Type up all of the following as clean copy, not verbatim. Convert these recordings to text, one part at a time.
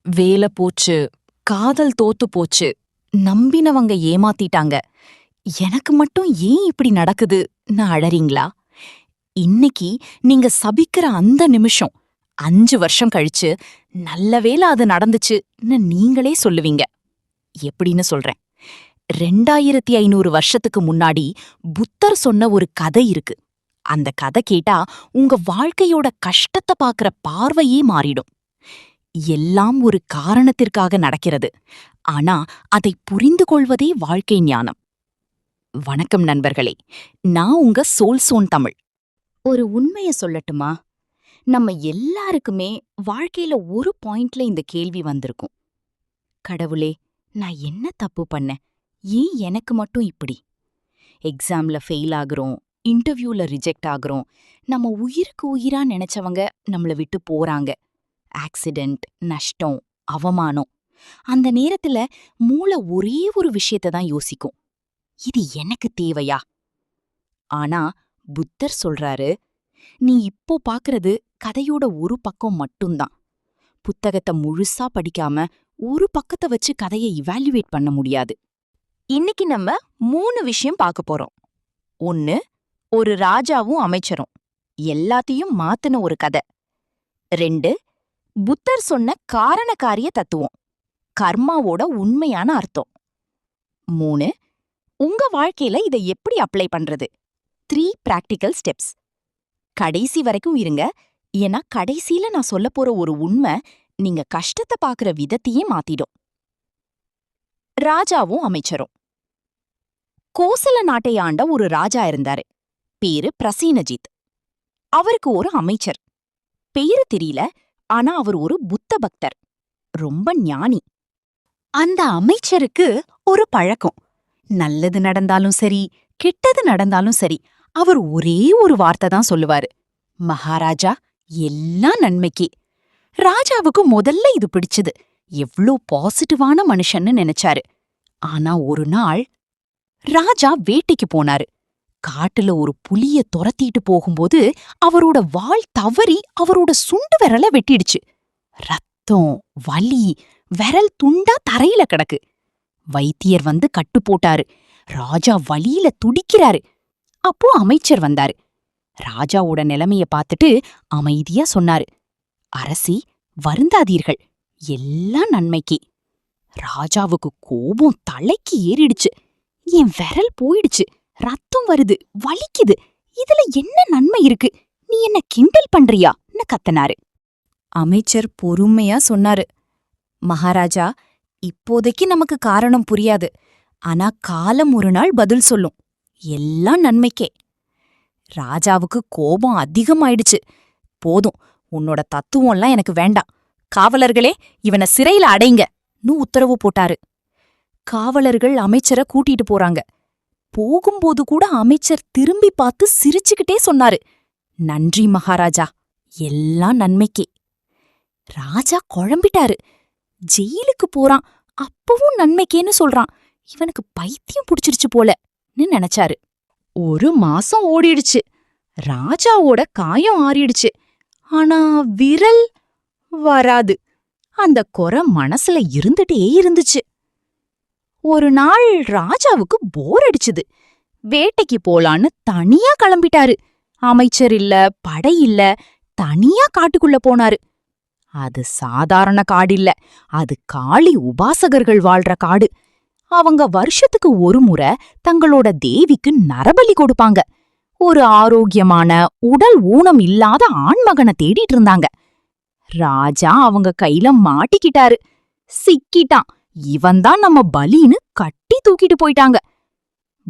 வேலை போச்சு, காதல் தோத்து போச்சு, நம்பினவங்க ஏமாத்திட்டாங்க. எனக்கு மட்டும் ஏன் இப்படி நடக்குதுன்னு அழறீங்களா? இன்னைக்கு நீங்க சபிக்கிற அந்த நிமிஷம் 5 வருஷம் கழிச்சு நல்ல வேளை அது நடந்துச்சுன்னு நீங்களே சொல்லுவீங்க. எப்படின்னு சொல்றேன். 2500 வருஷத்துக்கு முன்னாடி புத்தர் சொன்ன ஒரு கதை இருக்கு. அந்த கதை கேட்டா உங்க வாழ்க்கையோட கஷ்டத்தை பாக்குற பார்வையே மாறிடும். எல்லாம் ஒரு காரணத்திற்காக நடக்கிறது. ஆனா அதை புரிந்து கொள்வதே வாழ்க்கை ஞானம். வணக்கம் நண்பர்களே, நான் உங்க சோல்சோன் தமிழ். ஒரு உண்மைய சொல்லட்டுமா? நம்ம எல்லாருக்குமே வாழ்க்கையில ஒரு பாயிண்ட்ல இந்த கேள்வி வந்திருக்கும். கடவுளே, நான் என்ன தப்பு பண்ணேன்? ஏன் எனக்கு மட்டும் இப்படி? எக்ஸாம்ல ஃபெயில் ஆகுறோம், இன்டர்வியூல ரிஜெக்ட் ஆகுறோம், நம்ம உயிருக்கு உயிரா நினைச்சவங்க நம்மள விட்டு போறாங்க. ஆக்சிடென்ட், நஷ்டம், அவமானம். அந்த நேரத்துல மூளை ஒரே ஒரு விஷயத்தை தான் யோசிக்கும். இது எனக்கு தேவையா? ஆனா புத்தர் சொல்றாரு, நீ இப்போ பாக்குறது கதையோட ஒரு பக்கம் மட்டும்தான். புத்தகத்தை முழுசா படிக்காம ஒரு பக்கத்தை வச்சு கதையை இவாலுவேட் பண்ண முடியாது. இன்னைக்கு நம்ம 3 விஷயம் பார்க்க போறோம். 1, ஒரு ராஜாவும் அமைச்சரும் எல்லாத்தையும் மாத்துன ஒரு கதை. 2, புத்தர் சொன்ன காரணகாரிய தத்துவம், கர்மாவோட உண்மையான அர்த்தம். 3, உங்க வாழ்க்கையில இதை எப்படி அப்ளை பண்றது? 3 பிராக்டிக்கல் ஸ்டெப்ஸ். கடைசி வரைக்கும் இருங்க, ஏன்னா கடைசியில நான் சொல்லப் போற ஒரு உண்மை நீங்க கஷ்டத்தை பாக்குற விதத்தையே மாத்திடும். ராஜாவும் அமைச்சரும். கோசல நாட்டை ஆண்ட ஒரு ராஜா இருந்தாரு. பேரு பிரசேனஜித். அவருக்கு ஒரு அமைச்சர். பேரு தெரியல, ஆனா அவர் ஒரு புத்த பக்தர், ரொம்ப ஞானி. அந்த அமைச்சருக்கு ஒரு பழக்கம். நல்லது நடந்தாலும் சரி, கெட்டது நடந்தாலும் சரி, அவர் ஒரே ஒரு வார்த்தை தான் சொல்லுவாரு: மகாராஜா, எல்லாம் நன்மைக்கே. ராஜாவுக்கு முதல்ல இது பிடிச்சது. எவ்ளோ பாசிட்டிவான மனுஷன்னு நினைச்சாரு. ஆனா ஒரு நாள் ராஜா வேட்டைக்கு போனாரு. காட்டுல ஒரு புலிய துரத்திட்டு போகும்போது அவரோட வாள் தவறி அவரோட சுண்டு விரல வெட்டிடுச்சு. ரத்தம், வலி, விரல் துண்டா தரையில கிடக்கு. வைத்தியர் வந்து கட்டு போட்டாரு. ராஜா வலியில துடிக்கிறாரு. அப்போ அமைச்சர் வந்தாரு. ராஜாவோட நிலைமைய பார்த்துட்டு அமைதியா சொன்னாரு: அரசி, வருந்தாதீர்கள், எல்லாம் நன்மைக்கே. ராஜாவுக்கு கோபம் தலைக்கு ஏறிடுச்சு. என் விரல் போயிடுச்சு, ரத்தம் வருது, வலிக்குது, இதுல என்ன நன்மை இருக்கு? நீ என்ன கிண்டல் பண்றியான்னு கத்தனாரு. அமைச்சர் பொறுமையா சொன்னாரு: மகாராஜா, இப்போதைக்கு நமக்கு காரணம் புரியாது. ஆனா காலம் ஒரு நாள் பதில் சொல்லும். எல்லாம் நன்மைக்கே. ராஜாவுக்கு கோபம் அதிகமாயிடுச்சு. போதும், உன்னோட தத்துவம்லாம் எனக்கு வேண்டாம். காவலர்களே, இவனை சிறையில அடைங்கன்னு உத்தரவு போட்டாரு. காவலர்கள் அமைச்சரை கூட்டிட்டு போறாங்க. போகும்போது கூட அமைச்சர் திரும்பி பார்த்து சிரிச்சுக்கிட்டே சொன்னாரு: நன்றி மகாராஜா, எல்லாம் நன்மைக்கே. ராஜா குழம்பிட்டாரு. ஜெயிலுக்கு போறான், அப்பவும் நன்மைக்கேன்னு சொல்றான். இவனுக்கு பைத்தியம் புடிச்சிருச்சு போலன்னு நினைச்சாரு. 1 மாசம் ஓடிடுச்சு. ராஜாவோட காயம் ஆறிடுச்சு. ஆனா விரல் வராது. அந்த குறை மனசுல இருந்துட்டே இருந்துச்சு. ஒரு நாள் ராஜாவுக்கு போர் அடிச்சுது. வேட்டைக்கு போலான்னு தனியா கிளம்பிட்டாரு. அமைச்சர் இல்ல, படை இல்ல, தனியா காட்டுக்குள்ள போனாரு. அது சாதாரண காடில்ல, அது காளி உபாசகர்கள் வாழ்ற காடு. அவங்க வருஷத்துக்கு ஒரு முறை தங்களோட தேவிக்கு நரபலி கொடுப்பாங்க. ஒரு ஆரோக்கியமான, உடல் ஊனம் இல்லாத ஆண்மகனை தேடிட்டு இருந்தாங்க. ராஜா அவங்க கையில மாட்டிக்கிட்டாரு. சிக்கிட்டான். இவன்தான் நம்ம பலின்னு கட்டி தூக்கிட்டு போயிட்டாங்க.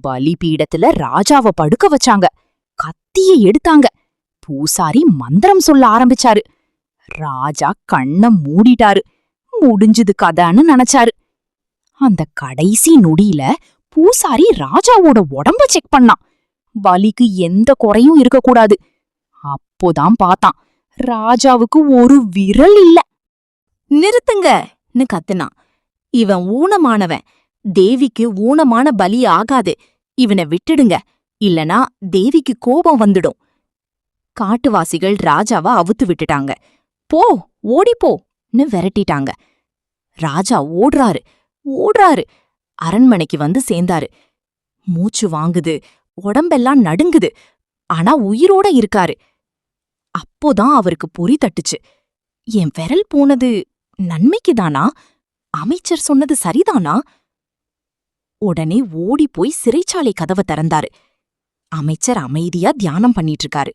பலிபீடத்துல ராஜாவ படுக்க வச்சாங்க. கத்திய எடுத்தாங்க. பூசாரி மந்திரம் சொல்ல ஆரம்பிச்சாரு. ராஜா கண்ண மூடிட்டாரு. முடிஞ்சது கதைன்னு நினைச்சாரு. அந்த கடைசி நொடியில பூசாரி ராஜாவோட உடம்ப செக் பண்ணான். பலிக்கு எந்த குறையும் இருக்கக்கூடாது. அப்போதான் பார்த்தான், ராஜாவுக்கு ஒரு விரல் இல்ல. நிறுத்துங்கன்னு கத்துனான். இவன் ஊனமானவன், தேவிக்கு ஊனமான பலி ஆகாது. இவனை விட்டுடுங்க, இல்லனா தேவிக்கு கோபம் வந்துடும். காட்டுவாசிகள் ராஜாவ அவுத்து விட்டுட்டாங்க. போ, ஓடிப்போன்னு விரட்டிட்டாங்க. ராஜா ஓடுறாரு ஓடுறாரு. அரண்மனைக்கு வந்து சேர்ந்தாரு. மூச்சு வாங்குது, உடம்பெல்லாம் நடுங்குது. ஆனா உயிரோட இருக்காரு. அப்போதான் அவருக்கு பொறி தட்டுச்சு. என் விரல் போனது நன்மைக்குதானா? அமைச்சர் சொன்னது சரிதானா? உடனே ஓடிப்போய் சிறைச்சாலை கதவ திறந்தாரு. அமைச்சர் அமைதியா தியானம் பண்ணிட்டு இருக்காரு.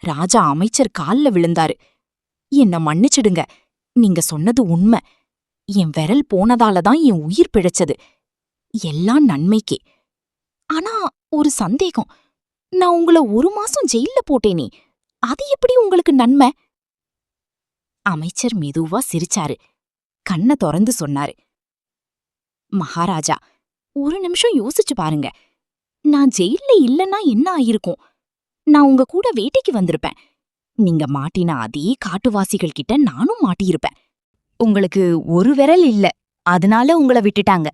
ராஜா அமைச்சர் கால்ல விழுந்தாரு. என்ன மன்னிச்சிடுங்க, நீங்க சொன்னது உண்மை. என் விரல் போனதாலதான் என் உயிர் பிழைச்சது. எல்லாம் நன்மைக்கே. ஆனா ஒரு சந்தேகம். நான் உங்கள 1 மாசம் ஜெயில்ல போட்டேனே, அது எப்படி உங்களுக்கு நன்மை? அமைச்சர் மெதுவா சிரிச்சாரு. கண்ண தொறந்து சொன்னாரு. மகாராஜா, ஒரு நிமிஷம் யோசிச்சு பாருங்க. நான் ஜெயில்ல இல்லன்னா என்ன ஆயிருக்கும்? நான் உங்க கூட வேட்டைக்கு வந்திருப்பேன். நீங்க மாட்டின அதே காட்டுவாசிகள் கிட்ட நானும் மாட்டியிருப்பேன். உங்களுக்கு ஒரு விரல் இல்ல, அதனால உங்கள விட்டுட்டாங்க.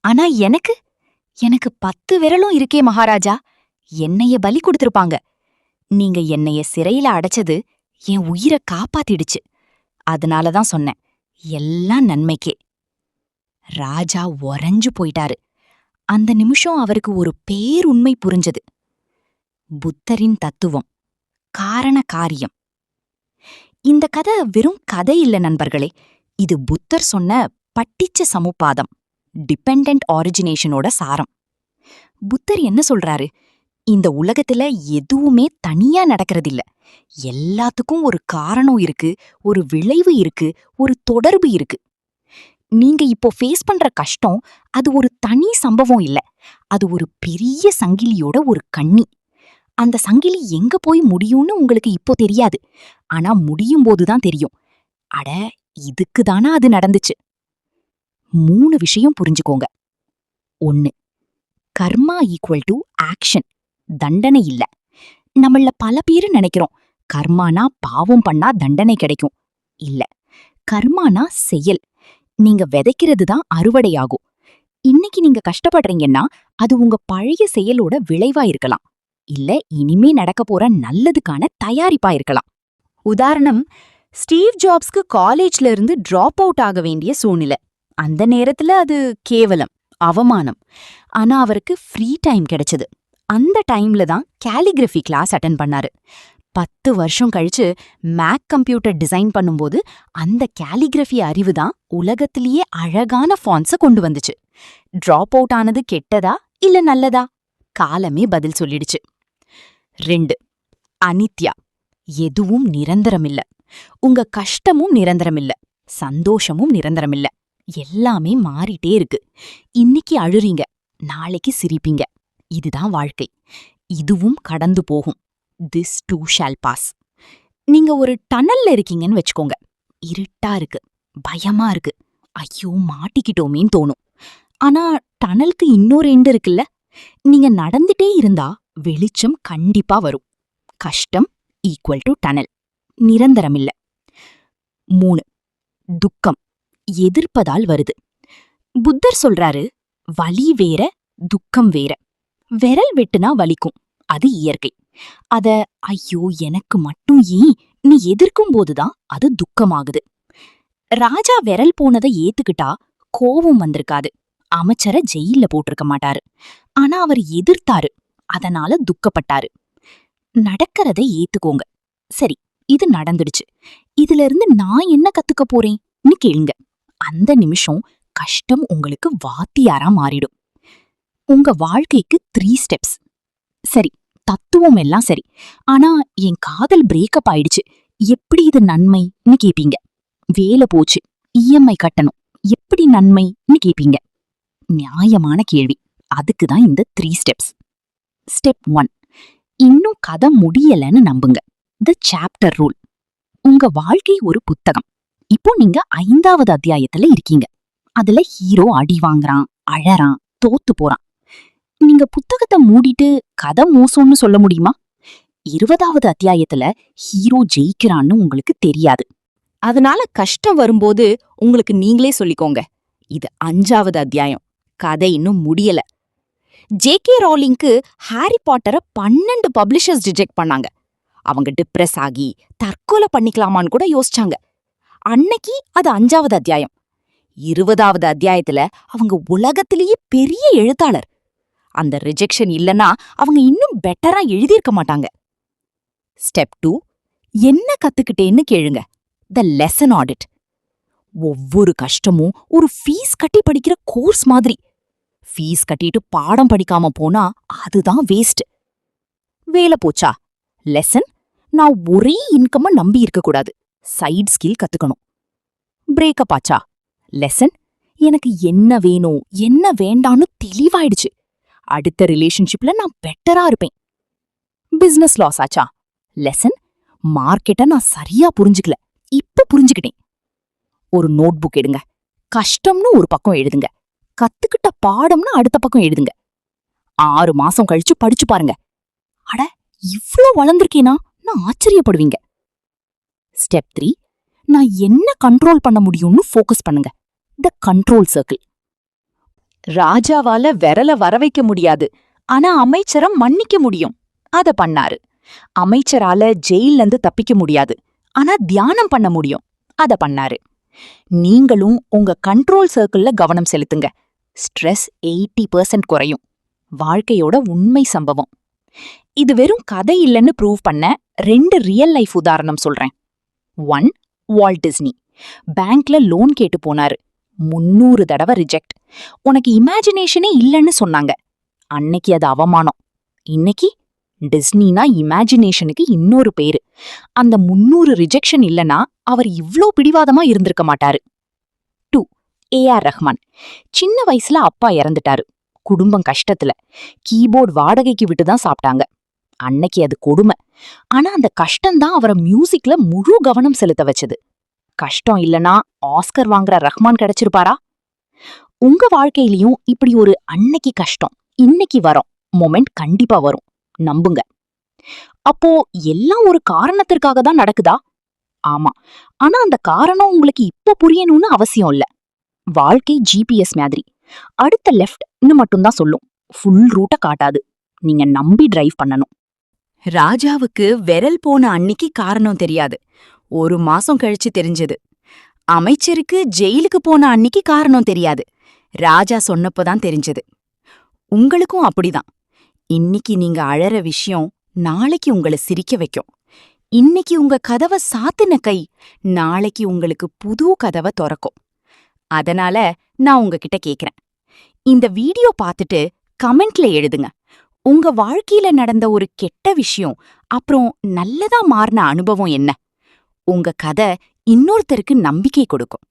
ஆனா எனக்கு 10 விரலும் இருக்கே மகாராஜா. என்னைய பலி கொடுத்திருப்பாங்க. நீங்க என்னைய சிறையில அடைச்சது என் உயிரை காப்பாத்திடுச்சு. அதனாலதான் சொன்னேன், எல்லாம் நன்மைக்கே. ராஜா உறைஞ்சு போயிட்டாரு. அந்த நிமிஷம் அவருக்கு ஒரு பேருண்மை புரிஞ்சது. புத்தரின் தத்துவம், காரண காரியம். இந்த கதை வெறும் கதை இல்ல நண்பர்களே. இது புத்தர் சொன்ன பட்டிச்ச சமுப்பாதம், டிபெண்டன்ட் ஆரிஜினேஷனோட சாரம். புத்தர் என்ன சொல்றாரு? இந்த உலகத்துல எதுவுமே தனியா நடக்கிறதில்ல. எல்லாத்துக்கும் ஒரு காரணம் இருக்கு, ஒரு விளைவு இருக்கு, ஒரு தொடர்பு இருக்கு. நீங்க இப்போ ஃபேஸ் பண்ற கஷ்டம் அது ஒரு தனி சம்பவம் இல்ல. அது ஒரு பெரிய சங்கிலியோட ஒரு கண்ணி. அந்த சங்கிலி எங்க போய் முடியும்னு உங்களுக்கு இப்போ தெரியாது. ஆனா முடியும் போதுதான் தெரியும். அட, இதுக்குதானா அது நடந்துச்சு. 3 விஷயம் புரிஞ்சுக்கோங்க. 1. கர்மா ஈக்குவல் டு ஆக்ஷன், தண்டனை இல்ல. நம்மள பல பேரு நினைக்கிறோம், கர்மானா பாவம் பண்ணா தண்டனை கிடைக்கும். இல்ல, கர்மானா செயல். நீங்க விதைக்கிறது தான் அறுவடையாகும். இன்னைக்கு நீங்க கஷ்டப்படுறீங்கன்னா அது உங்க பழைய செயலோட விளைவா இருக்கலாம். இல்ல இனிமே நடக்க போற நல்லதுக்கான தயாரிப்பா இருக்கலாம். உதாரணம், ஸ்டீவ் ஜாப்ஸ்க்கு காலேஜ்ல இருந்து டிராப் அவுட் ஆக வேண்டிய சூழ்நிலை. அந்த நேரத்துல அது கேவலம், அவமானம். ஆனா அவருக்கு ஃப்ரீ டைம் கிடைச்சது. அந்த டைம்ல தான் கேலிகிராஃபி கிளாஸ் அட்டென்ட் பண்ணாரு. 10 வருஷம் கழிச்சு மேக் கம்ப்யூட்டர் டிசைன் பண்ணும்போது அந்த கேலிகிராஃபி அறிவு தான் உலகத்திலேயே அழகான ஃபான்ட்ஸ கொண்டு வந்துச்சு. டிராப் அவுட் ஆனது கெட்டதா இல்ல நல்லதா? காலமே பதில் சொல்லிடுச்சு. 2. அனித்யா, எதுவும் நிரந்தரமில்ல. உங்க கஷ்டமும் நிரந்தரமில்ல, சந்தோஷமும் நிரந்தரமில்ல. எல்லாமே மாறிட்டே இருக்கு. இன்னைக்கு அழுறீங்க, நாளைக்கு சிரிப்பீங்க. இதுதான் வாழ்க்கை. இதுவும் கடந்து போகும். This too shall pass. நீங்க ஒரு டனல்ல இருக்கீங்கன்னு வச்சுக்கோங்க. இருட்டா இருக்கு, பயமா இருக்கு, ஐயோ மாட்டிக்கிட்டோமேன்னு தோணும். ஆனா டனலுக்கு இன்னொரு எண்டு இருக்குல்ல. நீங்க நடந்துட்டே இருந்தா வெளிச்சம் கண்டிப்பா வரும். கஷ்டம் ஈக்குவல் டு டனல், நிரந்தரமில்ல. 3. துக்கம், எதிர்ப்பதால் வருது. புத்தர் சொல்றாரு, வலி வேற, துக்கம் வேற. விரல் வெட்டுனா வலிக்கும், அது இயற்கை. அத ஐயோ எனக்கு மட்டும் ஏன் நீ எதிர்க்கும் போதுதான் அது துக்கமாகுது. ராஜா விரல் போனதை ஏத்துக்கிட்டா கோபம் வந்திருக்காது, அமைச்சரை ஜெயில்ல போட்டிருக்க மாட்டாரு. ஆனா அவர் எதிர்த்தாரு, அதனால துக்கப்பட்டாரு. நடக்கிறதை ஏத்துக்கோங்க. சரி, இது நடந்துடுச்சு, இதுல இருந்து நான் என்ன கத்துக்க போறேன்னு கேளுங்க. அந்த நிமிஷம் கஷ்டம் உங்களுக்கு வாத்தியாரா மாறிடும். உங்க வாழ்க்கைக்கு 3 ஸ்டெப்ஸ். சரி, தத்துவம் எல்லாம் சரி, ஆனா என் காதல் பிரேக்கப் ஆயிடுச்சு, எப்படி இது நன்மைன்னு கேப்பீங்க. வேலை போச்சு, இஎம்ஐ கட்டணும், எப்படி நன்மைன்னு கேப்பீங்க. நியாயமான கேள்வி. அதுக்குதான் இந்த 3 ஸ்டெப்ஸ். ஸ்டெப் 1, இன்னும் கதை முடியலன்னு நம்புங்க. தி சாப்டர் ரூல். உங்க வாழ்க்கை ஒரு புத்தகம். இப்போ நீங்க 5வது அத்தியாயத்துல இருக்கீங்க. அதுல ஹீரோ அடி வாங்குறான், அழறான், தோத்து போறான். நீங்க புத்தகத்தை மூடிட்டு கதை மோசம்னு சொல்ல முடியுமா? 20வது அத்தியாயத்துல ஹீரோ ஜெயிக்கிறான்னு உங்களுக்கு தெரியாது. அதனால கஷ்டம் வரும்போது உங்களுக்கு நீங்களே சொல்லிக்கோங்க, இது 5வது அத்தியாயம், கதை இன்னும் முடியல. ஜே.கே. ராலிங்க்கு ஹாரி பாட்டரை 12 பப்ளிஷர்ஸ் ரிஜெக்ட் பண்ணாங்க. அவங்க டிப்ரெஸ் ஆகி தற்கொலை பண்ணிக்கலாமான்னு கூட யோசிச்சாங்க. அன்னைக்கு அது 5வது அத்தியாயம். 20வது அத்தியாயத்துல அவங்க உலகத்திலேயே பெரிய எழுத்தாளர். அந்த ரிஜெக்ஷன் இல்லனா அவங்க இன்னும் பெட்டரா எழுதியிருக்க மாட்டாங்க. ஸ்டெப் 2, என்ன கத்துக்கிட்டேன்னு கேளுங்க. The lesson audit. ஒவ்வொரு கஷ்டமும் ஒரு ஃபீஸ் கட்டி படிக்கிற கோர்ஸ் மாதிரி. ஃபீஸ் கட்டிட்டு பாடம் படிக்காம போனா அதுதான் வேஸ்ட். வேலை போச்சா? லெசன், நான் ஒரே இன்கம்ம நம்பி இருக்கக்கூடாது. சைட் ஸ்கில் கத்துக்கணும். பிரேக்கப் ஆச்சா? லெசன், எனக்கு என்ன வேணும் என்ன வேண்டான்னு தெளிவாயிடுச்சு. அடுத்த ரிலேஷன்ஷிப்ல நான் பெட்டரா இருப்பேன். பிசினஸ் லாஸ் ஆச்சா? லெசன், மார்க்கெட்ட நான் சரியா புரிஞ்சுக்கல, இப்ப புரிஞ்சுக்கிட்டேன். ஒரு நோட் புக் எடுங்க. கஷ்டம்னு ஒரு பக்கம் எழுதுங்க, கத்துக்கிட்ட பாடம்னு அடுத்த பக்கம் எழுதுங்க. 6 மாசம் கழிச்சு படிச்சு பாருங்க. அட, இவ்ளோ வளர்ந்திருக்கேனா நான் ஆச்சரியப்படுவீங்க. ஸ்டெப் 3, நான் என்ன கண்ட்ரோல் பண்ண முடியும்னு ஃபோக்கஸ் பண்ணுங்க. The control circle. ராஜாவால விரல வர வைக்க முடியாது, ஆனா அமைச்சரை மன்னிக்க முடியும். அத பண்ணாரு. அமைச்சரால ஜெயில்ல இருந்து தப்பிக்க முடியாது, ஆனா தியானம் பண்ண முடியும். அத பண்ணாரு. நீங்களும் உங்க கண்ட்ரோல் சர்க்கிள்ல கவனம் செலுத்துங்க. ஸ்ட்ரெஸ் 80% குறையும். வாழ்க்கையோட உண்மை சம்பவம். இது வெறும் கதை இல்லைன்னு ப்ரூவ் பண்ண 2 ரியல் லைஃப் உதாரணம் சொல்றேன். 1, வால்ட் டிஸ்னி. பேங்க்ல லோன் கேட்டு போனாரு. 300 தடவை ரிஜெக்ட். உனக்கு இமேஜினேஷனே இல்லைன்னு சொன்னாங்க. அன்னைக்கு அது அவமானம். இன்னைக்கு டிஸ்னினா இமேஜினேஷனுக்கு இன்னொரு பேரு. அந்த 300 ரிஜெக்ஷன் இல்லனா அவர் இவ்ளோ பிடிவாதமா இருந்திருக்க மாட்டாரு. 2, ஏஆர் ரஹ்மான். சின்ன வயசுல அப்பா இறந்துட்டாரு. குடும்பம் கஷ்டத்துல. கீபோர்டு வாடகைக்கு விட்டுதான் சாப்பிட்டாங்க. அன்னைக்கு அது கொடுமை. ஆனா அந்த கஷ்டம்தான் அவரை மியூசிக்ல முழு கவனம் செலுத்த வச்சது. கஷ்டம் இல்லனா ஆஸ்கர் வாங்குற ரஹ்மான் கிடைச்சிருப்பாரா? உங்க வாழ்க்கையிலயும் இப்படி ஒரு அன்னைக்கு கஷ்டம் இன்னைக்கு வரும் மொமெண்ட் கண்டிப்பா வரும், நம்புங்க. அப்போ எல்லாம் ஒரு காரணத்திற்காக தான் நடக்குதா? ஆமா. ஆனா அந்த காரணம் உங்களுக்கு இப்ப புரியணும்னு அவசியம் இல்ல. வாழ்க்கை ஜிபிஎஸ் மாதிரி. அடுத்த லெஃப்ட்னு மட்டும்தான் சொல்லும், ஃபுல் ரூட்ட காட்டாது. நீங்க நம்பி டிரைவ் பண்ணணும். ராஜாவுக்கு விரல் போன அன்னிக்கு காரணம் தெரியாது, 1 மாசம் கழிச்சு தெரிஞ்சது. அமைச்சருக்கு ஜெயிலுக்கு போன அன்னிக்கு காரணம் தெரியாது, ராஜா சொன்னப்பதான் தெரிஞ்சது. உங்களுக்கும் அப்படிதான். இன்னைக்கு நீங்க அழற விஷயம் நாளைக்கு உங்களை சிரிக்க வைக்கும். இன்னைக்கு உங்க கதவை சாத்தின கை நாளைக்கு உங்களுக்கு புது கதவை திறக்கும். அதனால நான் உங்ககிட்ட கேக்குறேன், இந்த வீடியோ பார்த்துட்டு கமெண்ட்ல எழுதுங்க. உங்க வாழ்க்கையில நடந்த ஒரு கெட்ட விஷயம் அப்புறம் நல்லதா மாறின அனுபவம் என்ன? உங்க கதை இன்னொருத்தருக்கு நம்பிக்கை கொடுக்கும்.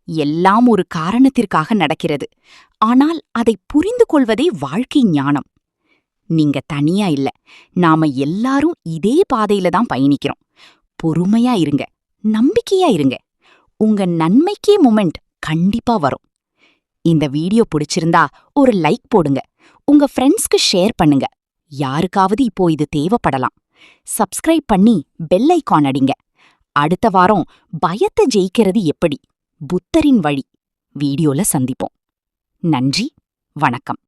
எல்லாம் ஒரு காரணத்திற்காக நடக்கிறது, ஆனால் அதை புரிந்து கொள்வதே வாழ்க்கை ஞானம். நீங்க தனியா இல்ல, நாம எல்லாரும் இதே பாதையில தான் பயணிக்கிறோம். பொறுமையா இருங்க, நம்பிக்கையா இருங்க. உங்க நன்மைக்கே மொமெண்ட் கண்டிப்பா வரும். இந்த வீடியோ பிடிச்சிருந்தா ஒரு லைக் போடுங்க. உங்க ஃப்ரெண்ட்ஸ்க்கு ஷேர் பண்ணுங்க. யாருக்காவது இப்போ இது தேவைப்படலாம். சப்ஸ்கிரைப் பண்ணி பெல் ஐகான் அடிங்க. அடுத்த வாரம் பயத்தை ஜெயிக்கிறது எப்படி, புத்தரின் வழி வீடியோல சந்திப்போம். நன்றி, வணக்கம்.